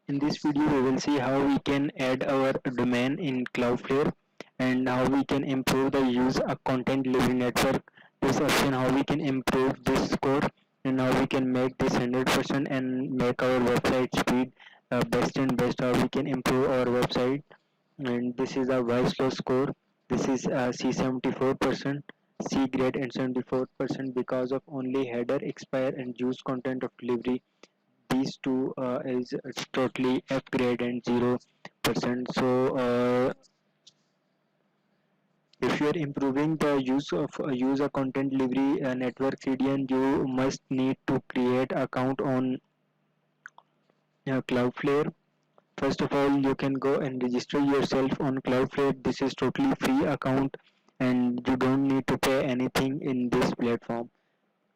In this video, we will see how we can add our domain in Cloudflare and how we can improve the use of content delivery network. This option, how we can improve this score and how we can make this 100% and make our website speed best and best. How we can improve our website. And this is a slow score. This is C74%, C grade and 74% because of only header, expire and use content of delivery. These two is totally upgrade and 0%. So if you are improving the use of user content delivery network CDN, you must need to create account on Cloudflare. First of all, you can go and register yourself on Cloudflare. This is totally free account and you don't need to pay anything in this platform.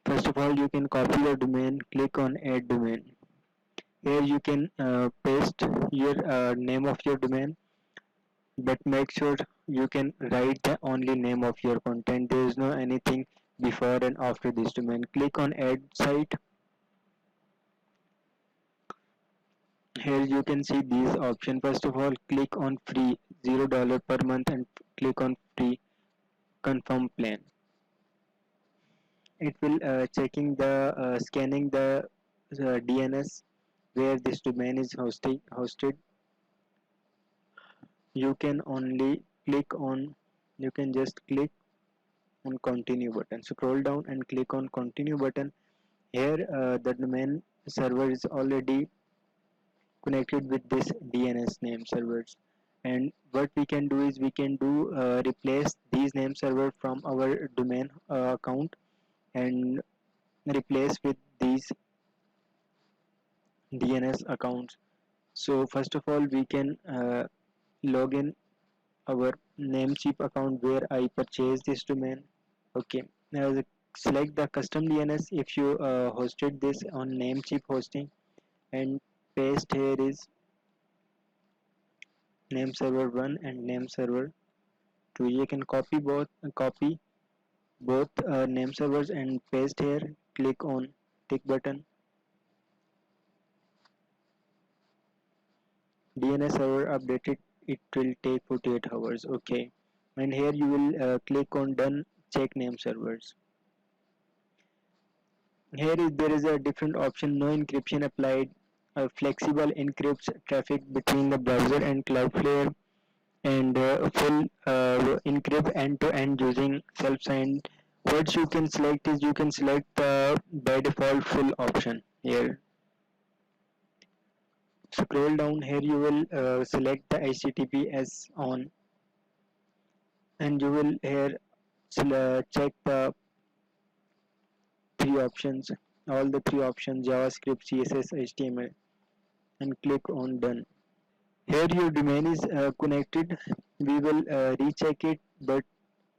First of all, you can copy the domain, click on add domain. Here you can paste your name of your domain, but make sure you can write the only name of your content. There is no anything before and after this domain. Click on add site. Here you can see these options. First of all, click on free $0 per month and click on free confirm plan. It will checking the scanning the DNS where this domain is hosted. You can only click on, you can just click on continue button, scroll down and click on continue button. Here the domain server is already connected with this DNS name servers, and what we can do is we can do replace these name server from our domain account and replace with these DNS accounts. So first of all we can log in our Namecheap account where I purchased this domain. Okay, now select the custom DNS if you hosted this on Namecheap hosting, and paste here is name server 1 and name server 2. You can copy both name servers and paste here. Click on tick button. DNS server updated. It will take 48 hours. Okay, and here you will click on done. Check name servers. There is a different option, no encryption applied. Flexible encrypts traffic between the browser and Cloudflare, and full encrypt end-to-end using self-signed. What you can select is you can select the by default full option. Here, scroll down. Here you will select the HTTPS on, and you will here check the three options, all the three options: JavaScript, CSS, HTML, and click on done. Here your domain is connected. We will recheck it, but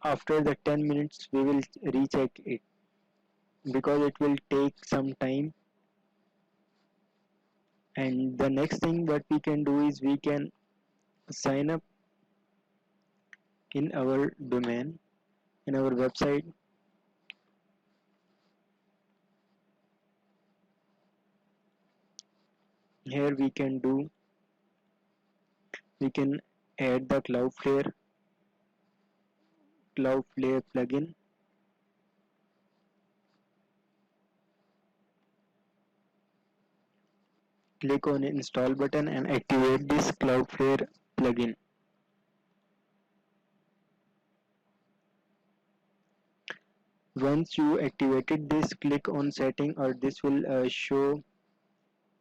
after the 10 minutes we will recheck it because it will take some time. And the next thing what we can do is we can sign up in our domain, in our website. Here we can add the Cloudflare plugin. Click on install button and activate this Cloudflare plugin. Once you activated this, click on setting, or this will show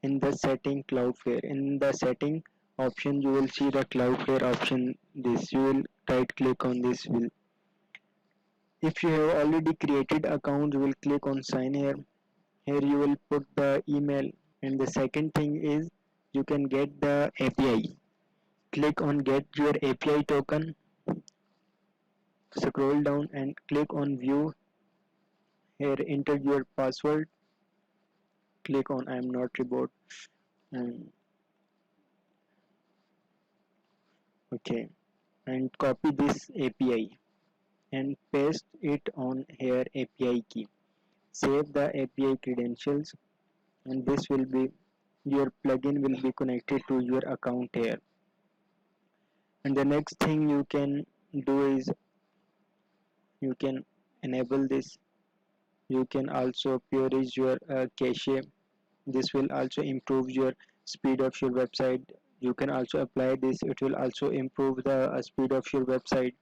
in the setting Cloudflare. In the setting option you will see the Cloudflare option. This you will right click on this. Will if you have already created account, you will click on sign here. Here you will put the email, and the second thing is you can get the API. Click on get your API token, scroll down and click on view. Here enter your password, click on I am not robot, and okay, and copy this API and paste it on here API key. Save the API credentials, and this will be your plugin will be connected to your account here. And the next thing you can do is you can enable this. You can also prioritize your cache. This will also improve your speed of your website. You can also apply this. It will also improve the speed of your website.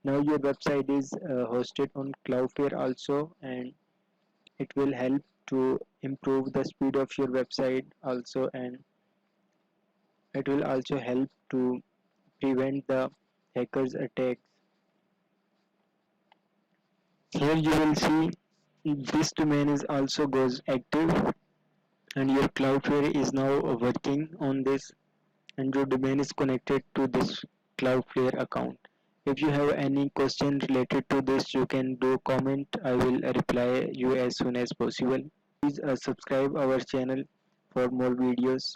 Now your website is hosted on Cloudflare also, and it will help to improve the speed of your website also, and it will also help to prevent the hackers attacks. Here you will see this domain is also goes active, and your Cloudflare is now working on this, and your domain is connected to this Cloudflare account. If you have any question related to this, you can do comment. I will reply you as soon as possible. Please subscribe our channel for more videos.